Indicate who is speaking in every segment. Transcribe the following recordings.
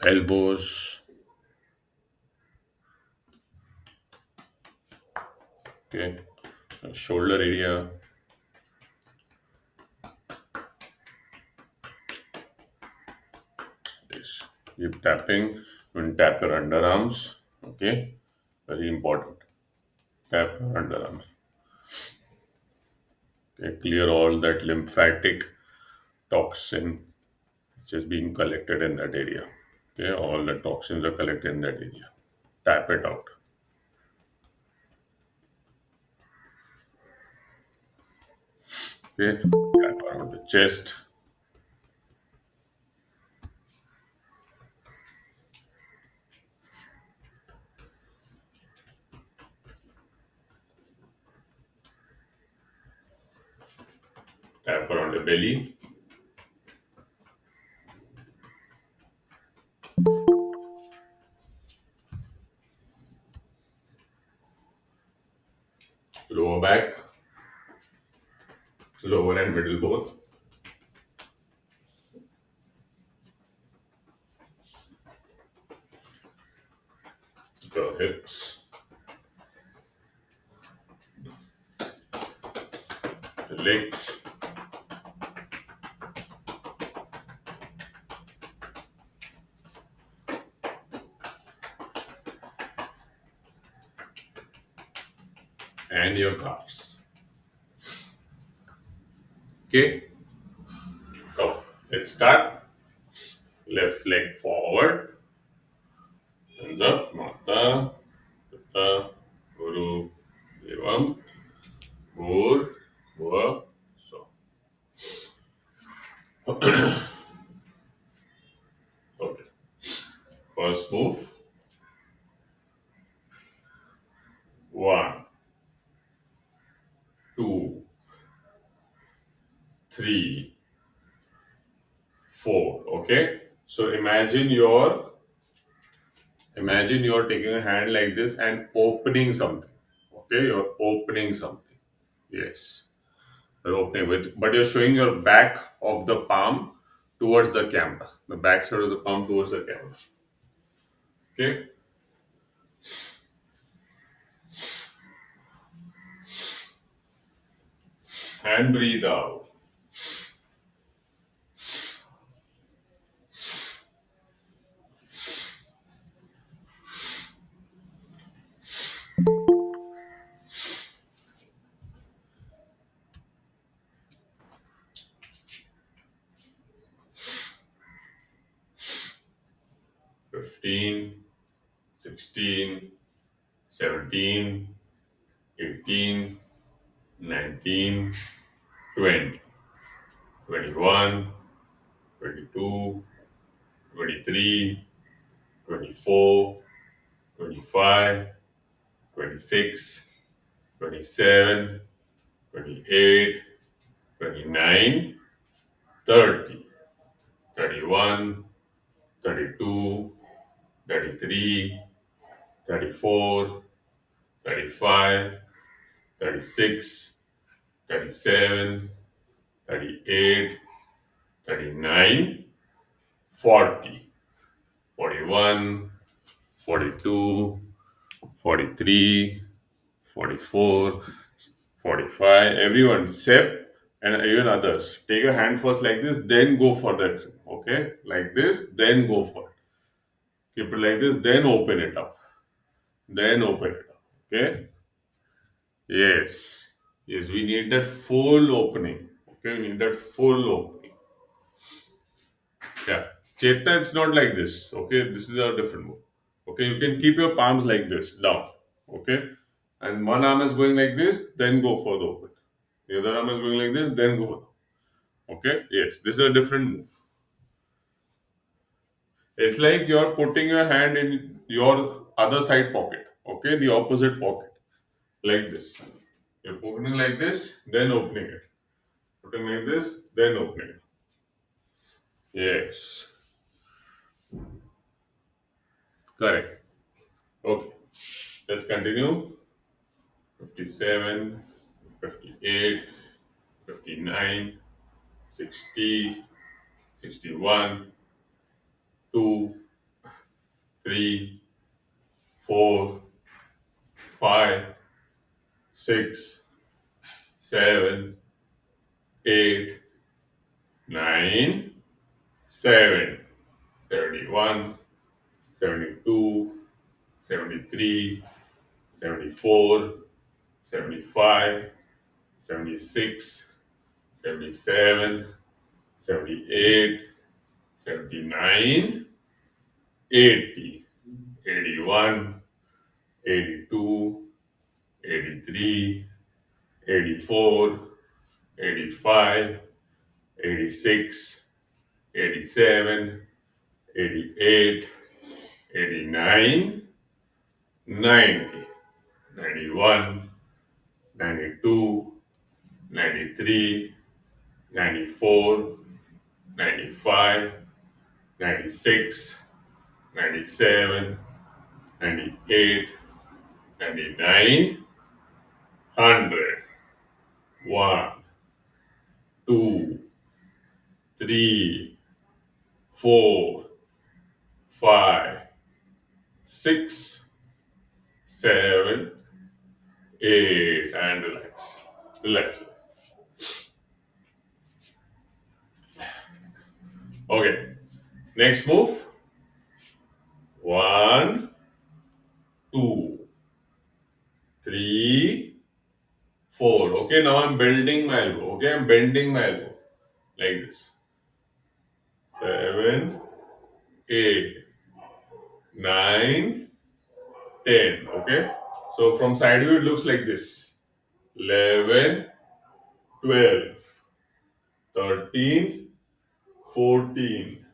Speaker 1: elbows. Okay, shoulder area. Yes. Keep tapping. When tap your underarms. Okay, very important. Tap your underarms. Okay, clear all that lymphatic toxin which is being collected in that area. Okay, all the toxins are collected in that area. Tap it out. Okay, tap around the chest. Tap around the belly. Lower back, lower and middle both. The hips, the legs, and your calves. Okay, go. Let's start. Left leg forward, hands up. Mata, Pitta, Guru, Devam, Bhur, Bhuva, so. Okay. First move. One, two, three, four. Okay. So imagine you're taking a hand like this and opening something. Okay, you're opening something. Yes. You're opening with, but you're showing your back of the palm towards the camera. The back side of the palm towards the camera. Okay. And breathe out. 15, 16, 17, 18, 19, 20, 21, 22, 23, 24, 25, 26, 27, 28, 29, 30, 31, 32, 33, 34, 35, 36, 37, 38, 39, 40, 41, 42, 43, 44, 45. Everyone, Sep and even others. Take a hand first like this, then go for that. Okay? Like this, then go for it. Keep it like this, then open it up. Then open it up. Okay? Yes. Yes, we need that full opening. Okay, we need that full opening. Yeah. Chetna, it's not like this. Okay, this is a different move. Okay, you can keep your palms like this down. Okay, and one arm is going like this, then go for the open. The other arm is going like this, then go for the. Okay, yes, this is a different move. It's like you're putting your hand in your other side pocket. Okay, the opposite pocket, like this. You're opening like this, then opening it. Putting like this, then opening it. Yes, correct. Okay, let's continue. 57, 58, 59, 60, 61, 2, three, four, five, six, seven, eight, nine, seven, 71, 72, 73, 74, 75, 76, 77, 78, 79, 80, 81, 82, 83, 84, 85, 86, 87, 88, 89, 90, 91, 92, 93, 94, 95, 96, 97, 98, 99, 100, 1, 2, 3, 4, 5, 6, 7, 8, and relax. Relax. Okay. Next move. 1, 2, 3, 4. Okay, now I'm bending my elbow. Okay, I'm bending my elbow like this. 7, 8, 9, 10. Okay, so from side view it looks like this: 11, 12, 13, 14,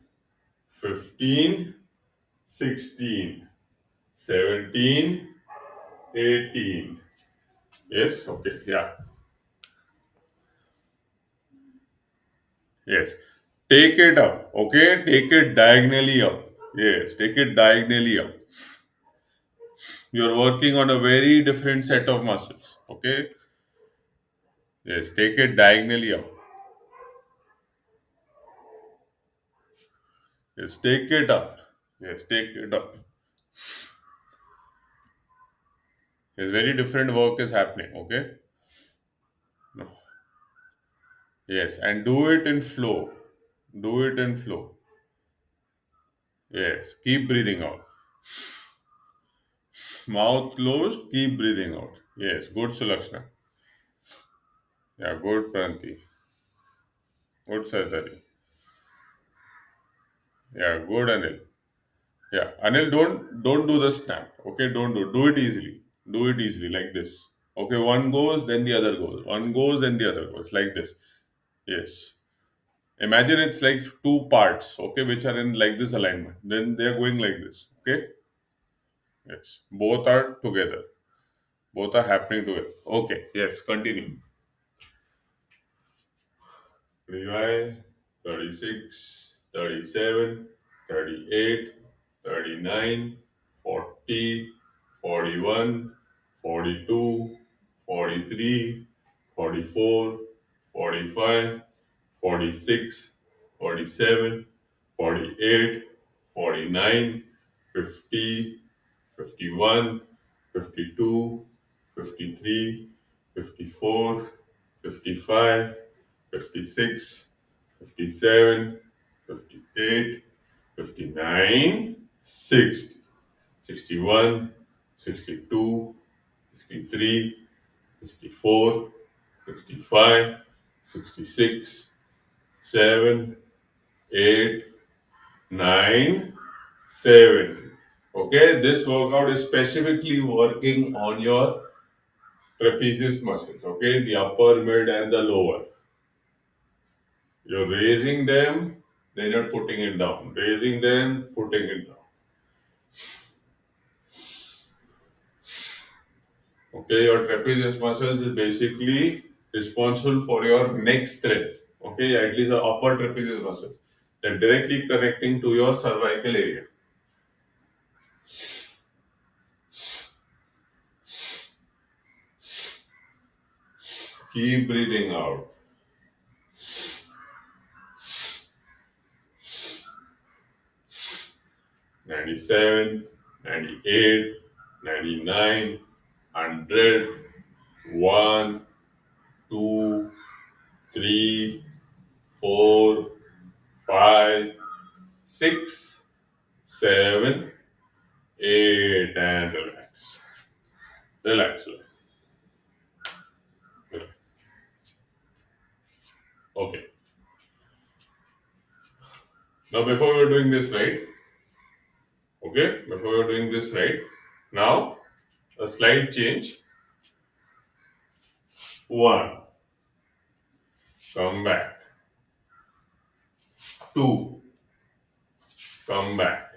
Speaker 1: 15, 16, 17, 18. Yes, okay, yeah, yes. Take it up, okay? Take it diagonally up. Yes, take it diagonally up. You're working on a very different set of muscles, okay? Yes, take it diagonally up. Yes, take it up. Yes, take it up. Yes, very different work is happening, okay? No. Yes, and do it in flow. Do it in flow. Yes, keep breathing out. Mouth closed, keep breathing out. Yes, good Sulakshna. Yeah, good Pranti. Good Sartari. Yeah, good Anil. Yeah, Anil, don't do the snap. Okay, do it easily. Do it easily like this. Okay, one goes, then the other goes. One goes, then the other goes. Like this. Yes. Imagine it's like two parts, okay, which are in like this alignment. Then they are going like this. Okay? Yes. Both are together. Both are happening together. Okay. Yes. Continue. 35, 36, 37, 38, 39, 40, 41, 42, 43, 44, 45, 46, 47, 48, 49, 50, 51, 52, 53, 54, 55, 56, 57, 58, 59, 60, 61, 62, 63, 64, 65, 66, 7, 8, 9, 7. Okay, this workout is specifically working on your trapezius muscles, okay, the upper, mid, and the lower. You're raising them, then you're putting it down. Raising them, putting it down. Okay, your trapezius muscles is basically responsible for your neck strength. Okay, at least the upper trapezius muscles. They're directly connecting to your cervical area. Keep breathing out. 96, 97, 98, 99, 100, 1, 2, 3, 4, 5, 6, 7, 8, and relax. Relax. Relax. Okay. Now, before we were doing this, right? Okay. Before we were doing this, right? Now, a slight change. 1, come back. 2, come back.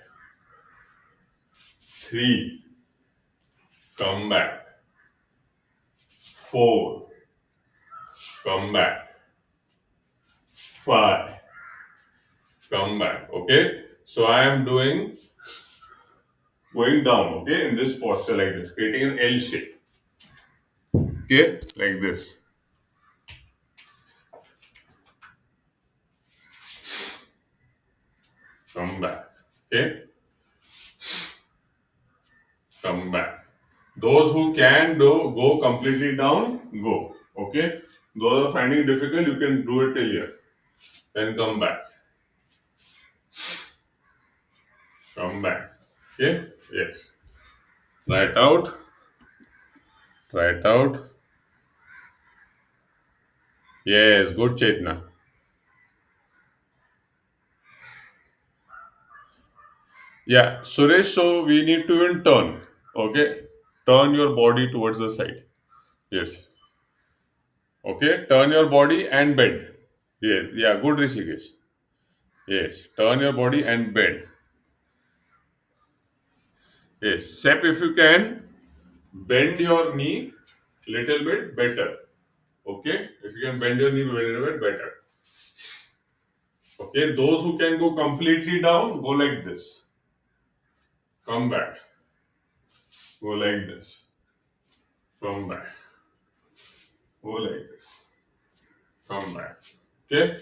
Speaker 1: 3, come back. 4, come back. 5, come back. Okay. So I am doing going down. Okay, in this posture like this, creating an L shape. Okay, like this. Come back. Okay, come back. Those who can do go completely down, go. Okay. Those are finding it difficult, you can do it till here. Then come back. Come back. Okay. Yes. Try it out. Try it out. Yes. Good, Chetna. Yeah. Suresh. So we need to even turn. Okay. Turn your body towards the side. Yes. Okay. Turn your body and bend. Yes. Yeah. Good, Rishikesh. Yes. Turn your body and bend. Yes. Sep, if you can, bend your knee little bit better. Okay. If you can bend your knee a little bit better. Okay. Those who can go completely down, go like this. Come back. Go like this. Come back. Go like this. Come back. Okay.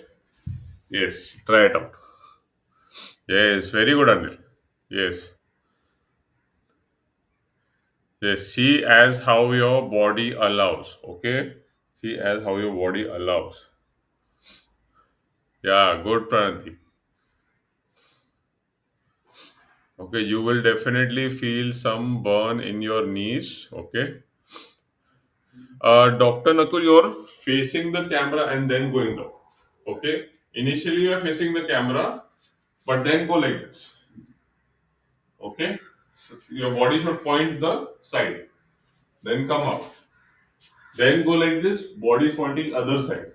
Speaker 1: Yes. Try it out. Yes. Very good, Anil. Yes. Yes. See as how your body allows. Okay. See as how your body allows. Yeah. Good, Pranati. Okay. You will definitely feel some burn in your knees. Okay. Dr. Nakul, you're facing the camera and then going down. Okay. Initially, you're facing the camera, but then go like this. Okay. So your body should point the side. Then come up. Then go like this. Body is pointing other side.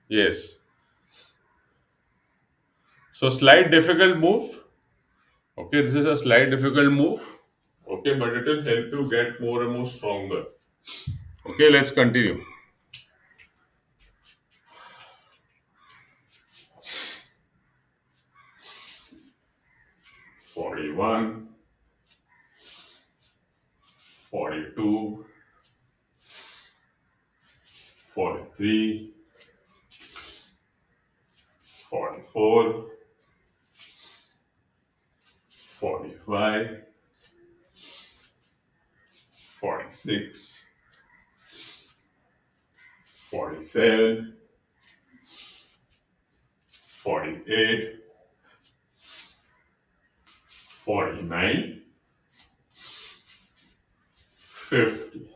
Speaker 1: Yes. So slight difficult move. Okay. This is a slight difficult move. Okay. But it will help you get more and more stronger. Okay. Let's continue. 41. 42, 43, 44, 45, 46, 47, 48, 49, 50,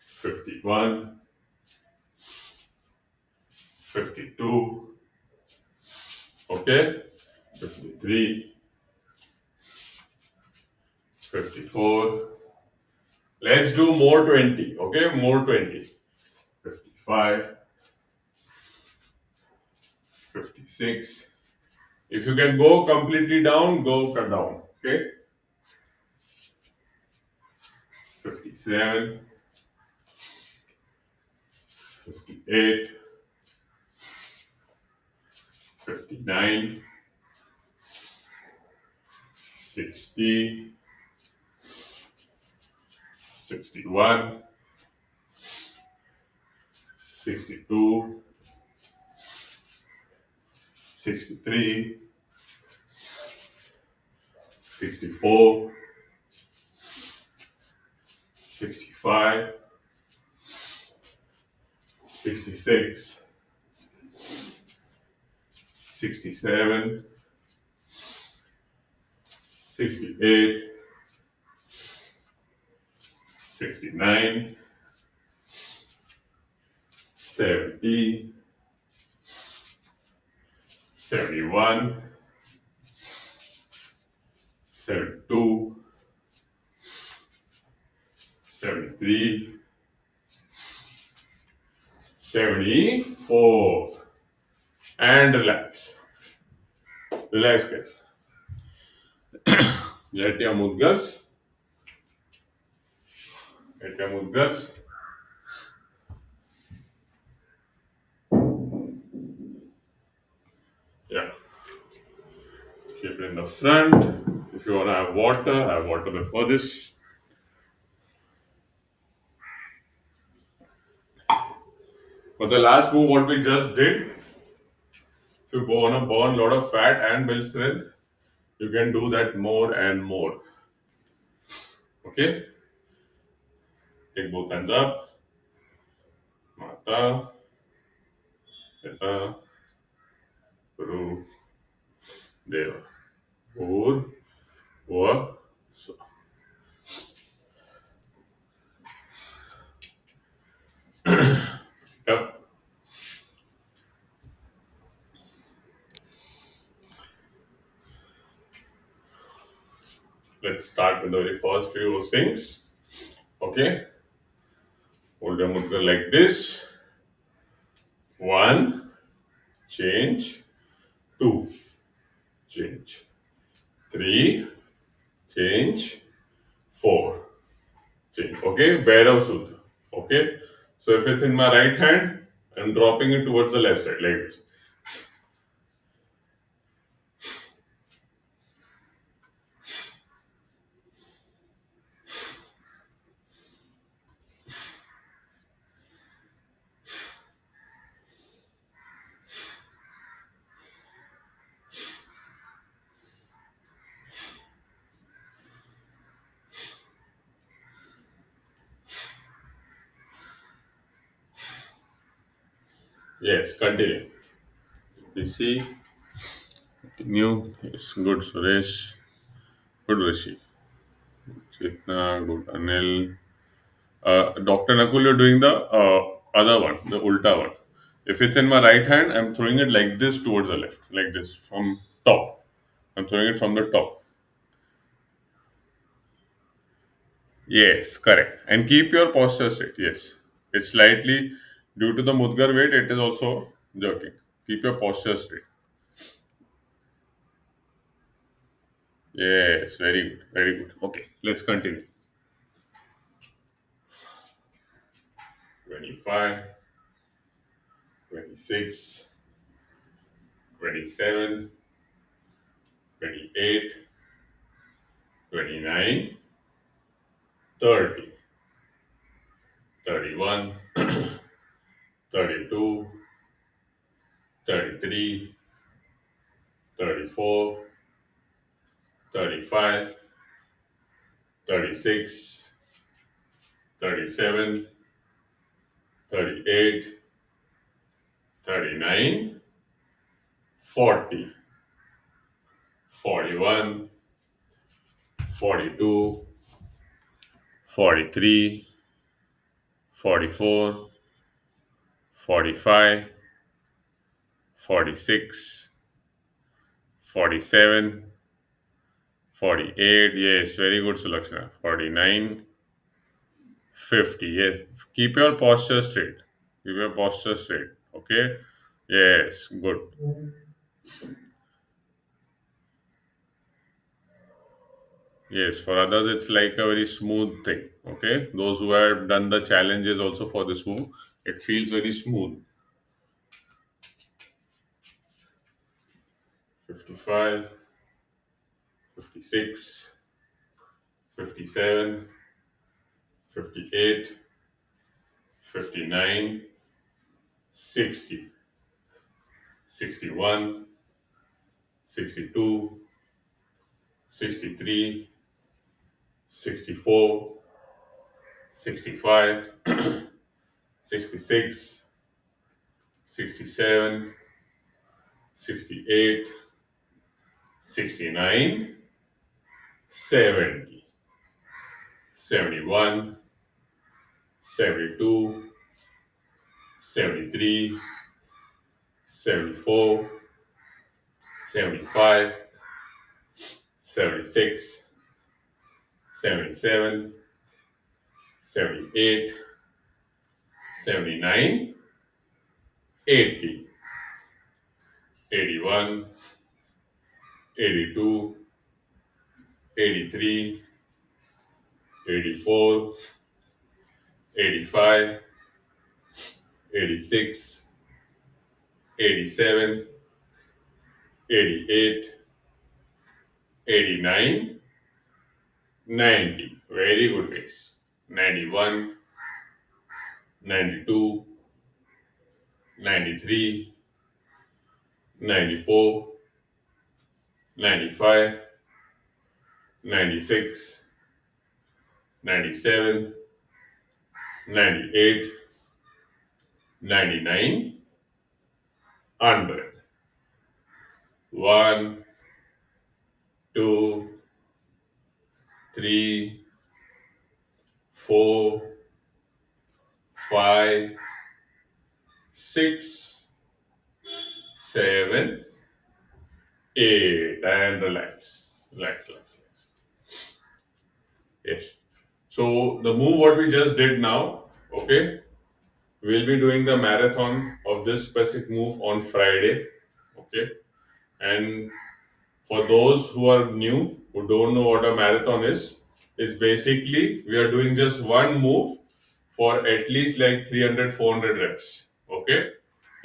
Speaker 1: 51, 52, okay, 53, 54. Let's do more 20, okay, more 20. 55, 56. If you can go completely down, go cut down, okay. 57, 58, 59, 60, 61, 62, 63, 64, 65, 66, 67, 68, 69, 70, 71, 72, 73, 74. And relax. Relax, guys. Let your mudgas. Let your mudgas. Yeah. Keep it in the front. If you want to have water before this. For the last move, what we just did, if you want to burn a lot of fat and build strength, you can do that more and more. Okay? Take both hands up. Mata, Pita, Guru, Deva. Bhur, Bhuva, Swa. Yep. Let's start with the very first few things. Okay? Hold your mudra like this. One, change. Two, change. Three, change. Four, change. Okay? Bhairav Sudra. Okay? So if it's in my right hand, I'm dropping it towards the left side like this. Yes, continue. You see? Continue. Yes, good Suresh. Good Rishi. Chetna, good Anil. Dr. Nakul, you're doing the other one, the ulta one. If it's in my right hand, I'm throwing it like this towards the left, like this from top. I'm throwing it from the top. Yes, correct. And keep your posture straight. Yes. It's slightly due to the mudgar weight, it is also jerking. Keep your posture straight. Yes, very good. Very good. Okay, let's continue. 25, 26, 27, 28, 29, 30, 31, 32, 33, 34, 35, 36, 37, 38, 39, 40, 41, 42, 43, 44, 45, 46, 47, 48. Yes, very good, Sulakshana. 49, 50. Yes. Keep your posture straight. Keep your posture straight. Okay. Yes. Good. Yes. For others, it's like a very smooth thing. Okay. Those who have done the challenges also for this move, it feels very smooth. 55, 56, 57, 58, 59, 60, 61, 62, 63, 64, 65, 66, 67, 68, 69, 70, 71, 72, 73, 74, 75, 76, 77, 78, 79, 80, 81, 82, 83, 84, 85, 86, 87, 88, 89, 90. Very good pace. 91, 92, 93, 94, 95, 96, 97, 98, 99, 100. 1, 2, 3, 4, 5, 6, 7, 8. And relax. Relax, relax, relax. Yes. So the move what we just did now, okay, we'll be doing the marathon of this specific move on Friday, okay. And for those who are new, who don't know what a marathon is, it's basically we are doing just one move for at least like 300, 400 reps, okay,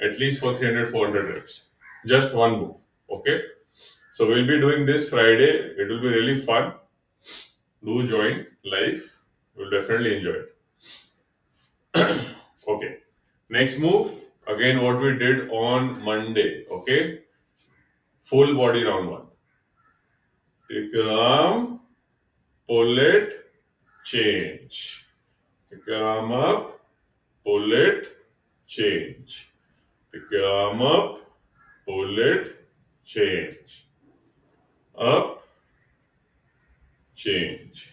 Speaker 1: at least for 300, 400 reps, just one move, okay. So we'll be doing this Friday. It will be really fun. Do join live. You'll definitely enjoy it. Okay. Next move, again, what we did on Monday. Okay. Full body round one. Take your arm, pull it, change. Pick your arm up, pull it, change. Pick your arm up, pull it, change. Up, change.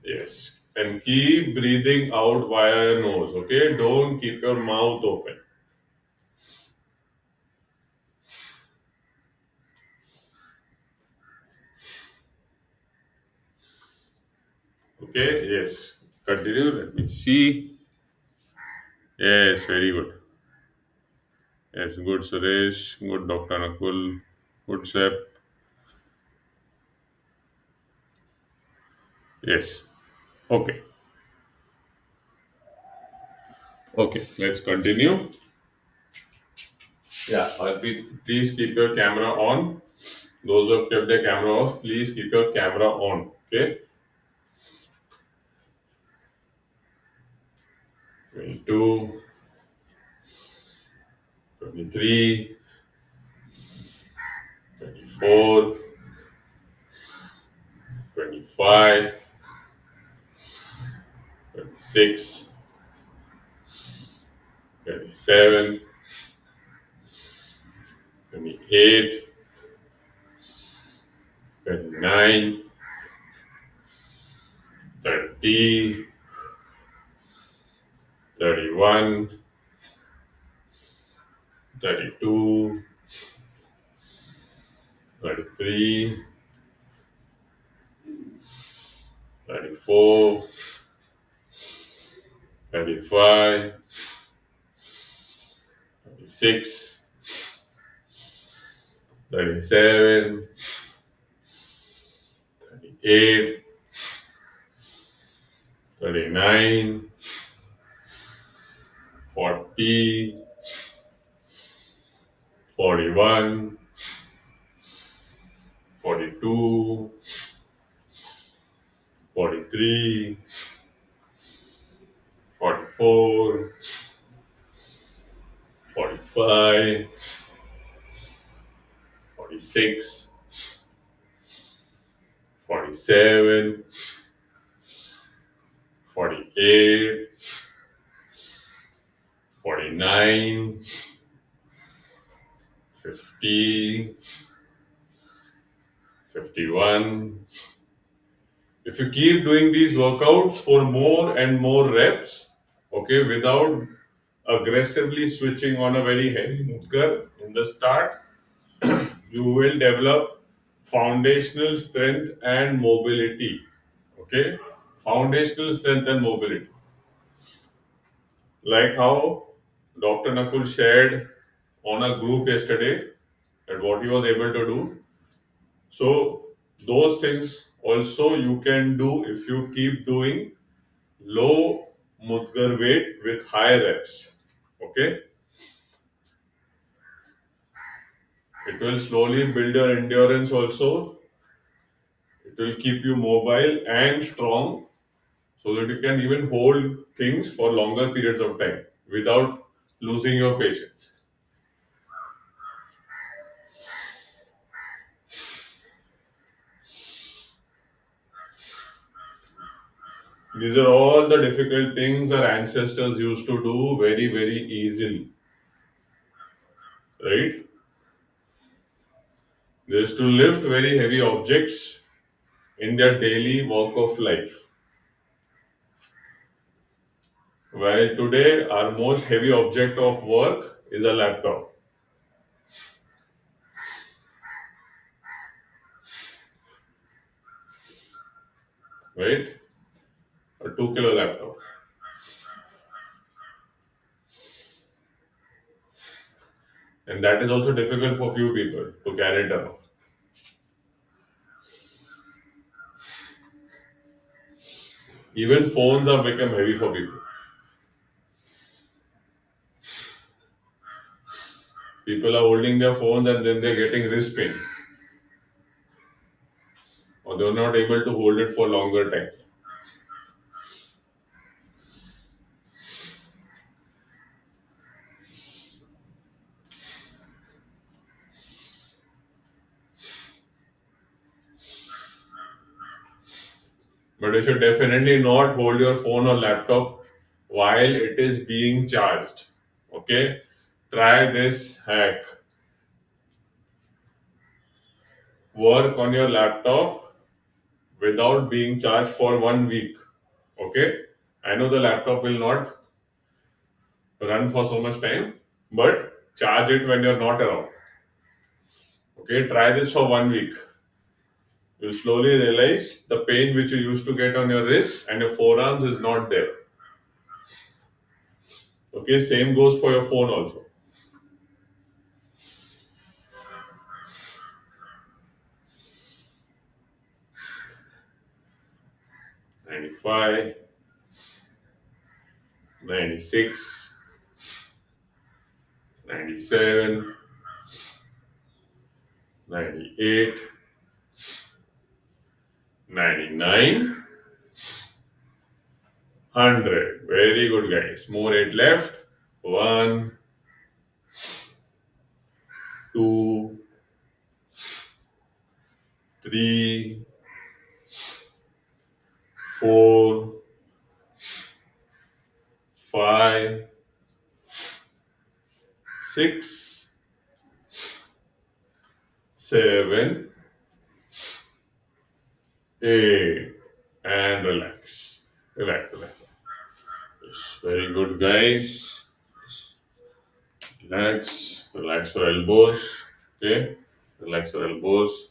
Speaker 1: Yes. And keep breathing out via your nose. Okay. Don't keep your mouth open. Okay. Yes. Continue. Let me see. Yes. Very good. Yes. Good, Suresh. Good, Dr. Nakul. Good, Sep. Yes. Okay. Okay. Let's continue. Yeah. Please keep your camera on. Those who have kept their camera off, please keep your camera on. Okay. 22, 23, 24, 25, 26, 27, 28, 29, 30, 31, 32, 33, 34, 35, 36, 37, 38, 39, 40, 41, 42, 43, 44, 45, 46, 47, 48, 49, 50, 51. If you keep doing these workouts for more and more reps, okay, without aggressively switching on a very heavy mudgar in the start, you will develop foundational strength and mobility. Okay, foundational strength and mobility. Like how Dr. Nakul shared on a group yesterday that what he was able to do. So, those things also you can do if you keep doing low mudgar weight with high reps. Okay, it will slowly build your endurance also. It will keep you mobile and strong so that you can even hold things for longer periods of time without losing your patience. These are all the difficult things our ancestors used to do very, very easily, right? They used to lift very heavy objects in their daily walk of life. While today, our most heavy object of work is a laptop, right? A 2 kilo laptop. And that is also difficult for few people to carry it around. Even phones have become heavy for people. People are holding their phones and then they're getting wrist pain, or they're not able to hold it for longer time. But you should definitely not hold your phone or laptop while it is being charged. Okay? Try this hack. Work on your laptop without being charged for 1 week. Okay? I know the laptop will not run for so much time, but charge it when you're not around. Okay? Try this for 1 week. You'll slowly realize the pain which you used to get on your wrists and your forearms is not there. Okay? Same goes for your phone also. 95, 96, 97, 98, 99, 100. Very good, guys. More 8 left. 1, 2, 3, 4, 5, 6, 7, 8. And relax. Relax, relax. Yes, very good, guys. Relax. Relax your elbows. Okay. Relax your elbows.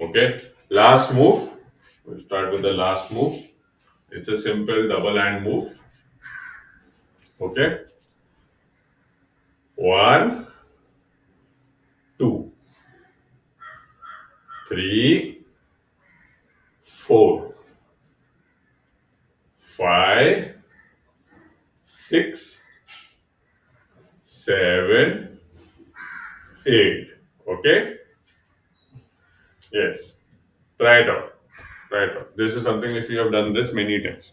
Speaker 1: Okay. Last move. We'll start with the last move. It's a simple double hand move. Okay. One, two. 3, 4, 5, 6, 7, 8. Okay? Yes. Try it out. Try it out. This is something if you have done this many times.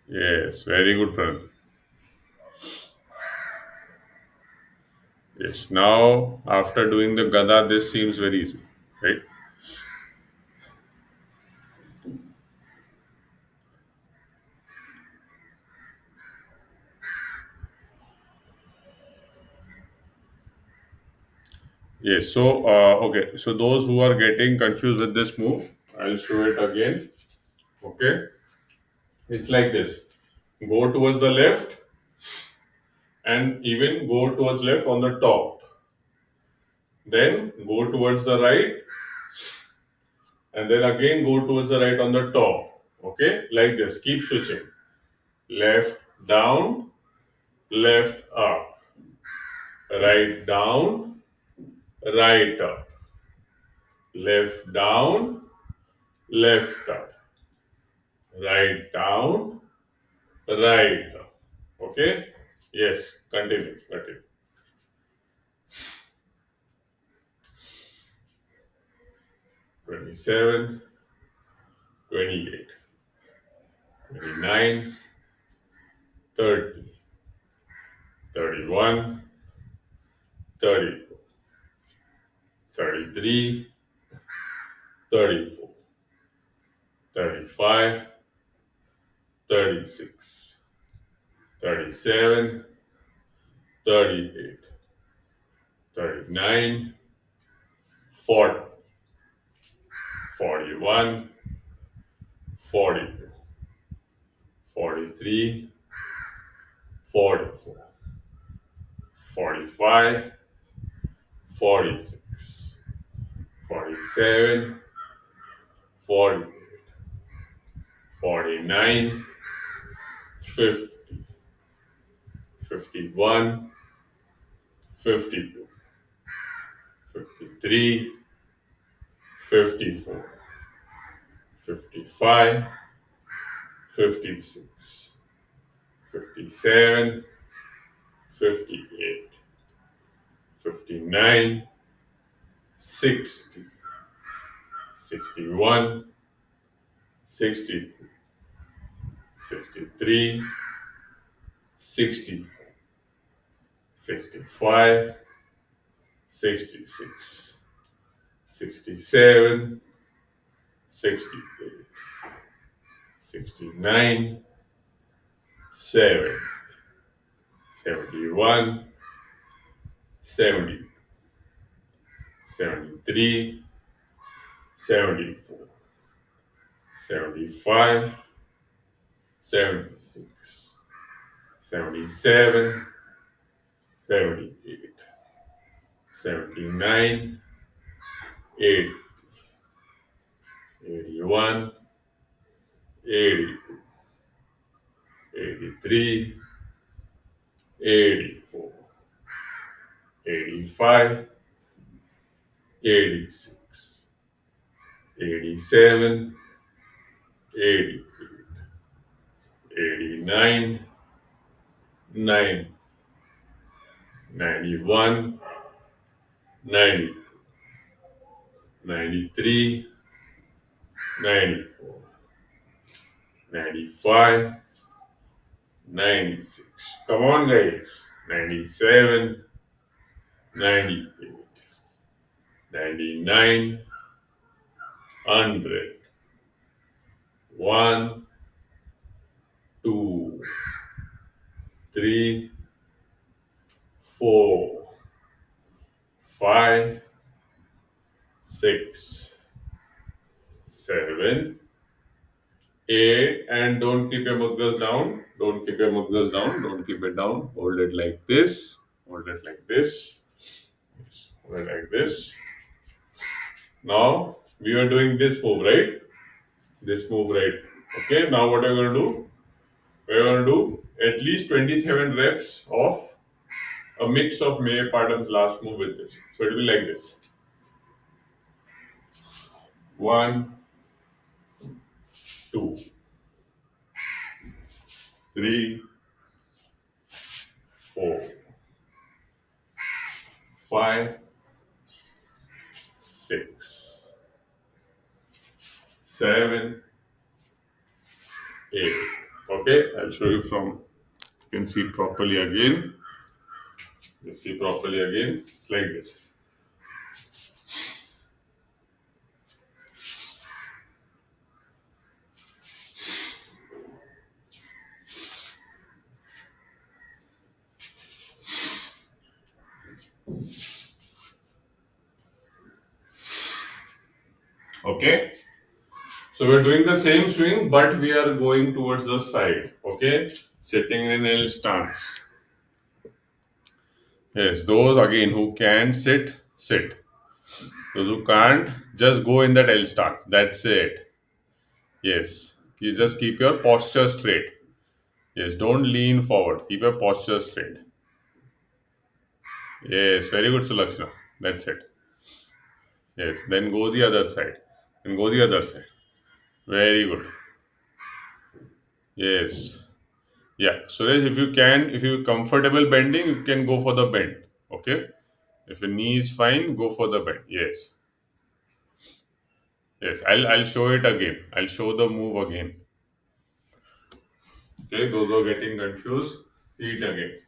Speaker 1: Yes. Very good, Pranat. Yes. Now, after doing the Gada, this seems very easy. Right? Yes. So, okay. So, those who are getting confused with this move, I'll show it again. Okay. It's like this: go towards the left and even go towards left on the top. Then go towards the right and then again go towards the right on the top. Okay. Like this. Keep switching. Left down, left up, right down, right up, left down, left up, right down, right up. Okay? Yes, continue, continue. 27, 28, 29, 30, 31, 32, 33, 34, 35, 36, 37, 38, 39, 40, 41, 42, 43, 44, 45, 46, 47, 48, 49, 50, 51, 52, 53, 54, 55, 56, 57, 58, 59, 60, 61, 62, 63, 64, 65, 66, 67, 68, 69, 70, 71, 70, 73, 74, 75, 76, 77, 78, 79, 80, 81, 82, 83, 84, 85, 86, 87, 88, 89, 90, 91, 92, 93, 94, 95, 96. Come on, guys. 97, 98, 99, 100, 1, 2, 3, 4, 5, 6, 7, 8, and don't keep your mudras down. Don't keep your mudras down. Don't keep it down. Hold it like this. Hold it like this. Yes. Hold it like this. Now we are doing this move, right? This move, right? Okay. Now what are you going to do? We're going to do at least 27 reps of a mix of May Patan's last move with this. So it'll be like this: one, two, three, four, five, six, seven, eight. Okay, I'll show you from. You can see properly again. You see properly again. It's like this. Okay. So we're doing the same swing, but we are going towards the side. Okay, sitting in L stance. Yes, those again who can sit, sit. Those who can't, just go in that L stance. That's it. Yes, you just keep your posture straight. Yes, don't lean forward. Keep your posture straight. Yes, very good, Sulakshana. That's it. Yes, then go the other side. And go the other side. Very good. Yes. Yeah. Suresh, if you can, if you're comfortable bending, you can go for the bend. Okay. If your knee is fine, go for the bend. Yes. Yes. I'll show it again. I'll show the move again. Okay. Those who are getting confused, see it again.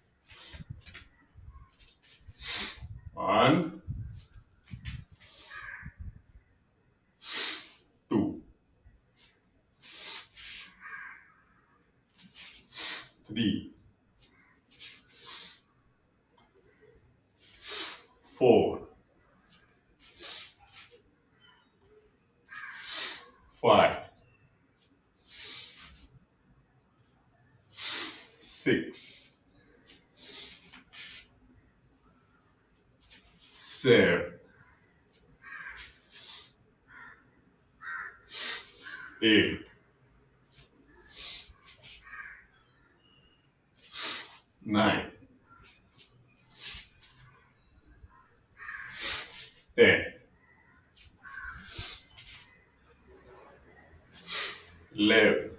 Speaker 1: One, two, three, four, five, six, seven, eight, nine, 10, 11,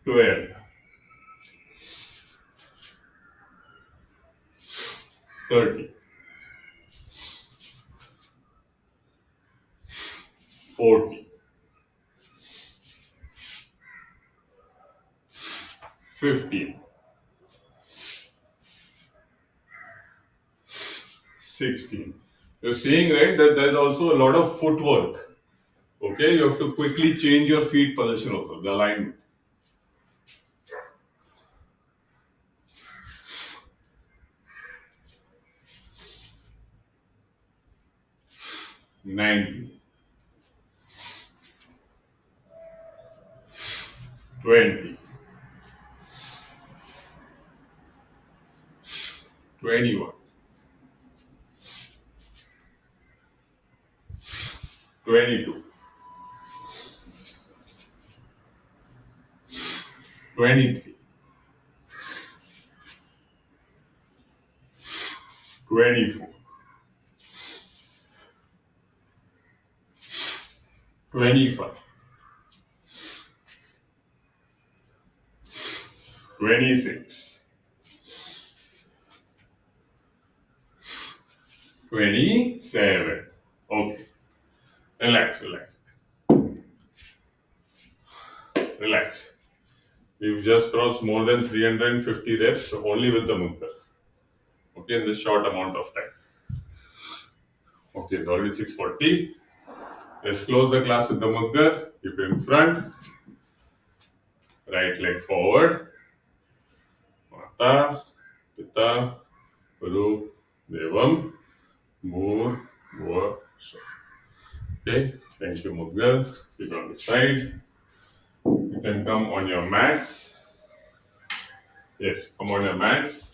Speaker 1: 12, 13, 14, 15, 16. You're seeing, right, that there's also a lot of footwork. Okay, you have to quickly change your feet position also, the alignment. 19, 20, 21, 22, 23, 24, 25, 26, 27. Okay, relax, relax, relax. We've just crossed more than 350 reps only with the Mudra. Okay, in this short amount of time. Okay, it's already 6:40. Let's close the class with the Mudgar. Keep it in front. Right leg forward. Mata, Pita, Guru, Devam, Moor, Moor. Okay, thank you, Mudgar. Sit on the side. You can come on your mats. Yes, come on your mats.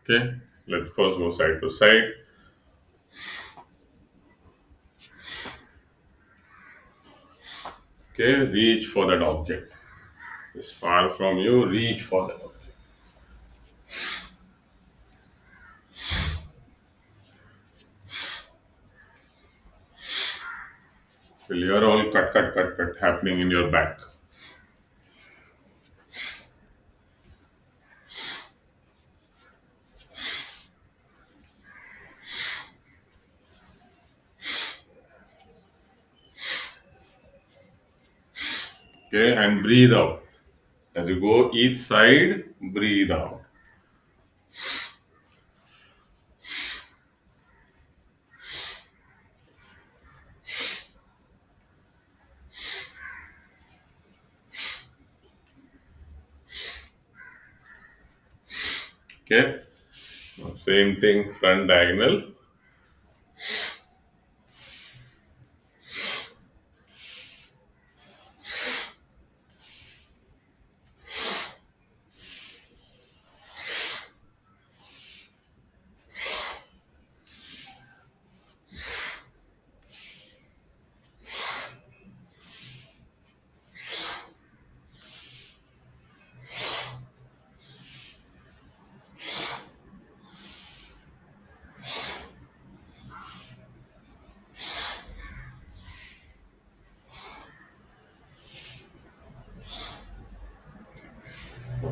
Speaker 1: Okay, let's first go side to side. Okay, reach for that object. It's far from you, reach for that object. Will you're all cut happening in your back. Okay, and breathe out. As you go each side, breathe out. Okay, same thing, front diagonal.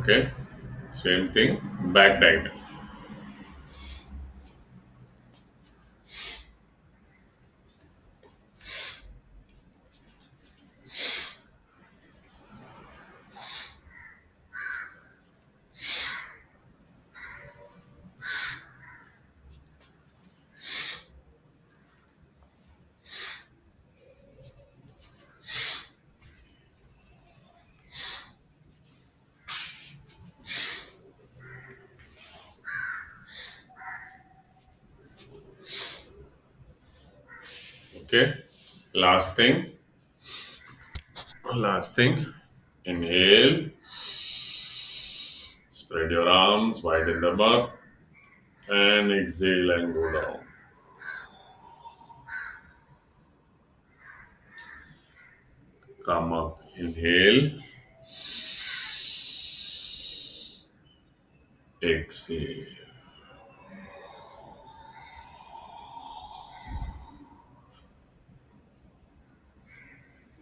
Speaker 1: Okay, same thing, back diagonal. Okay, last thing, last thing. Inhale, spread your arms, widen them up, and exhale and go down. Come up, inhale, exhale.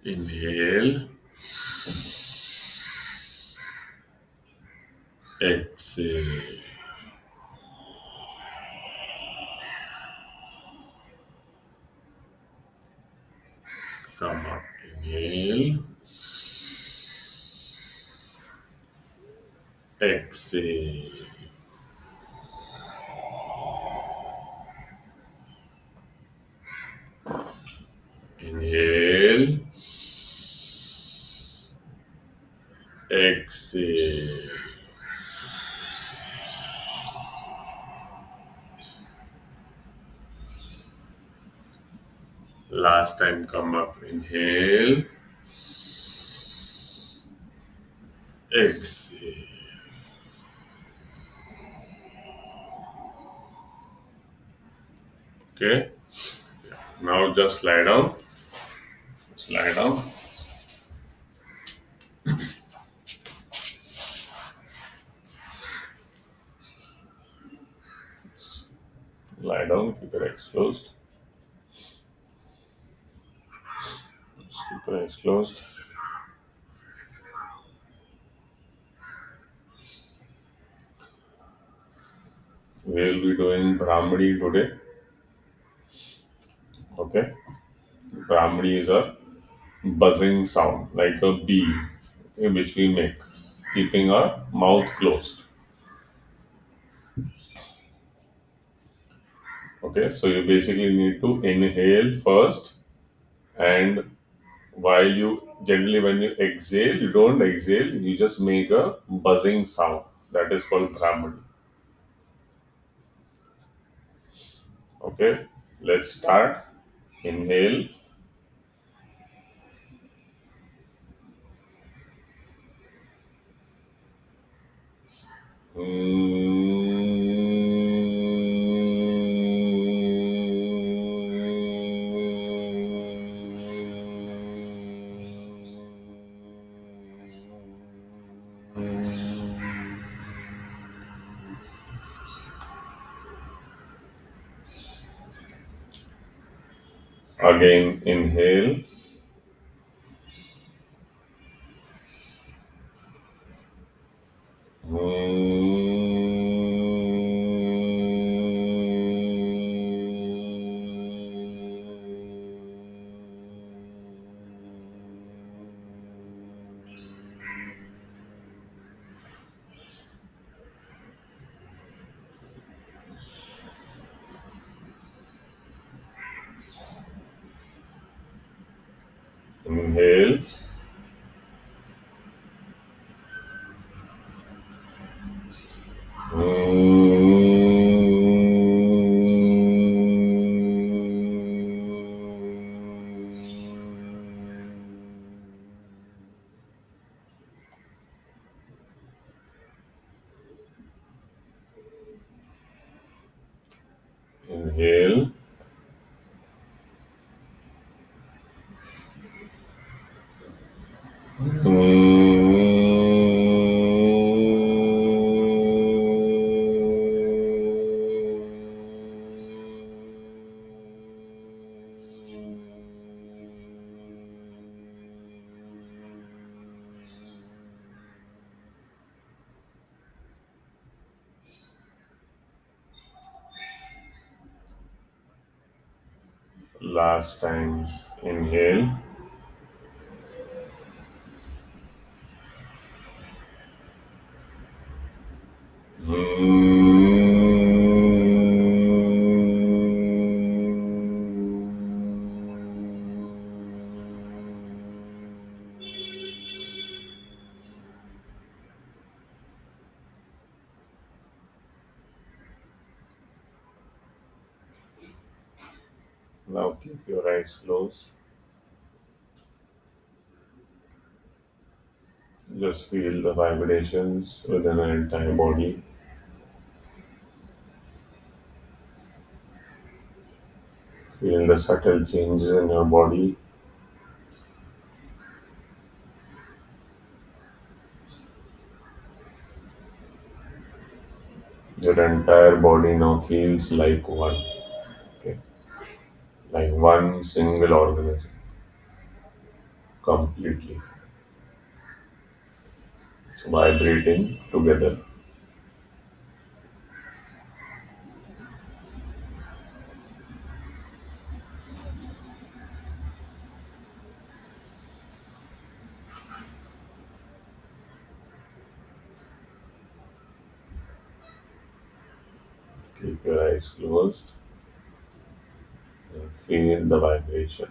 Speaker 1: Inhale, exhale. Come up, inhale, exhale. Inhale, exhale. Last time, come up, inhale, exhale. Okay, now just lie down. Just lie down. Lie down, keep your eyes closed. Keep your eyes closed. We'll be doing Brahmadi today. Okay, Brahmadi is a buzzing sound like a bee, okay, which we make, keeping our mouth closed. Okay, so you basically need to inhale first, and while you generally when you exhale, you don't exhale, you just make a buzzing sound. That is called Brahmadi. Okay, let's start. Inhale. Hmm. Again, inhale. Inhale. Inhale. Last time. Inhale. Now keep your eyes closed. Just feel the vibrations within the entire body. Feel the subtle changes in your body. Your entire body now feels like one. Okay? Like one single organism. Completely. It's vibrating together. Keep your eyes closed and feel the vibration.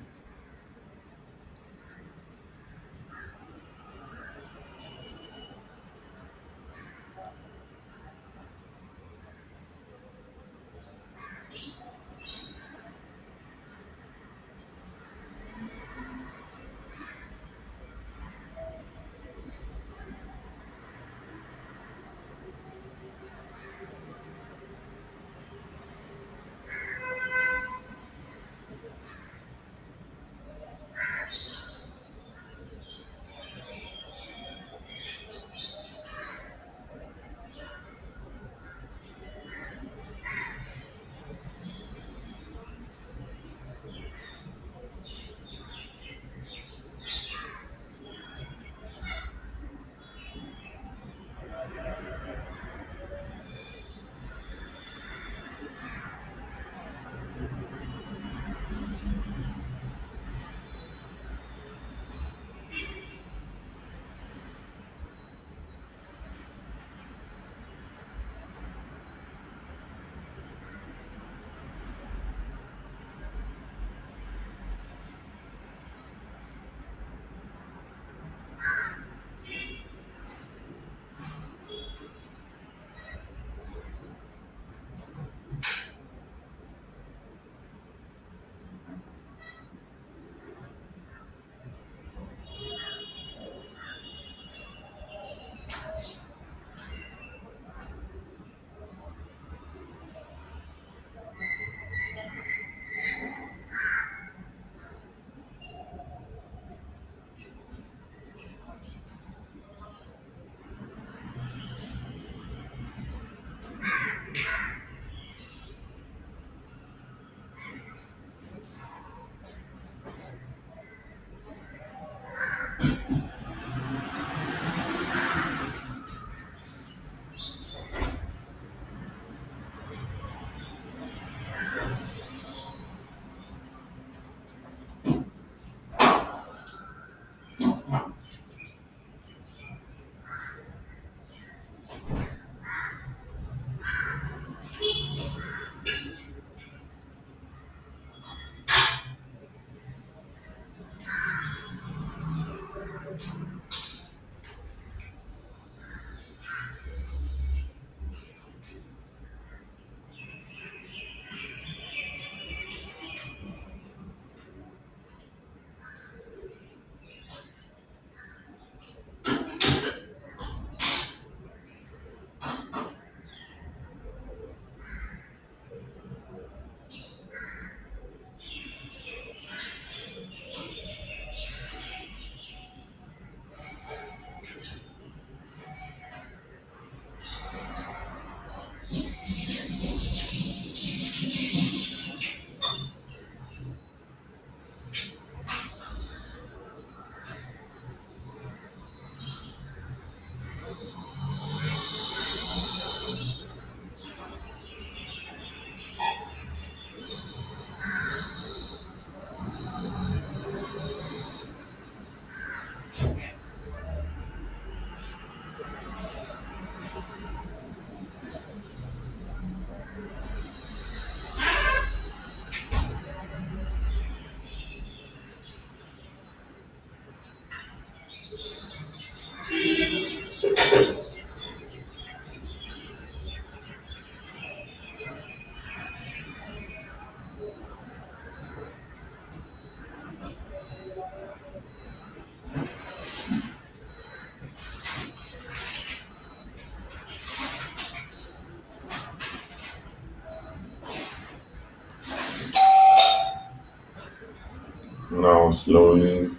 Speaker 1: Now slowly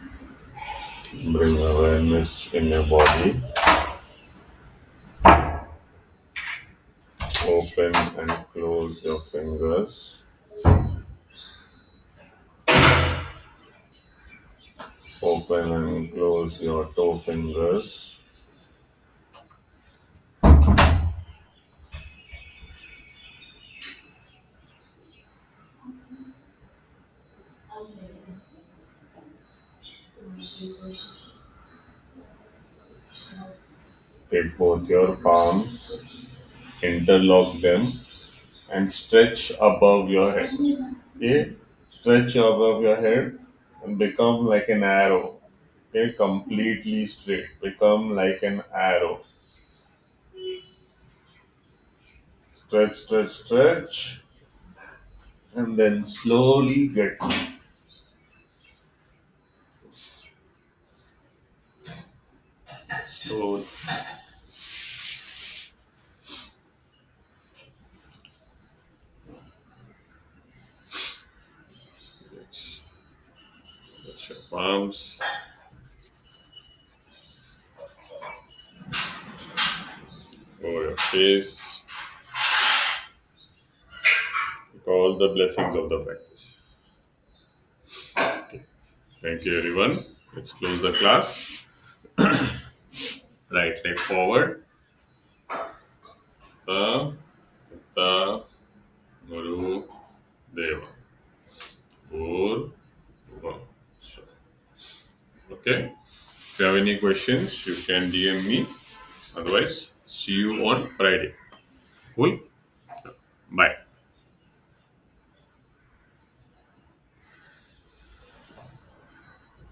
Speaker 1: bring awareness in your body. Open and close your fingers. Open and close your toe fingers. Take both your palms, interlock them, and stretch above your head. Okay? Stretch above your head and become like an arrow. Okay? Completely straight. Become like an arrow. Stretch, stretch, stretch, and then slowly get slow. Stretch your palms over your face. With all the blessings of the practice. Thank you, everyone. Let's close the class. Right leg forward. Ta, ta, Guru, Deva. Bhur, Bhuva. So, okay. If you have any questions, you can DM me. Otherwise, see you on Friday. Cool. Bye.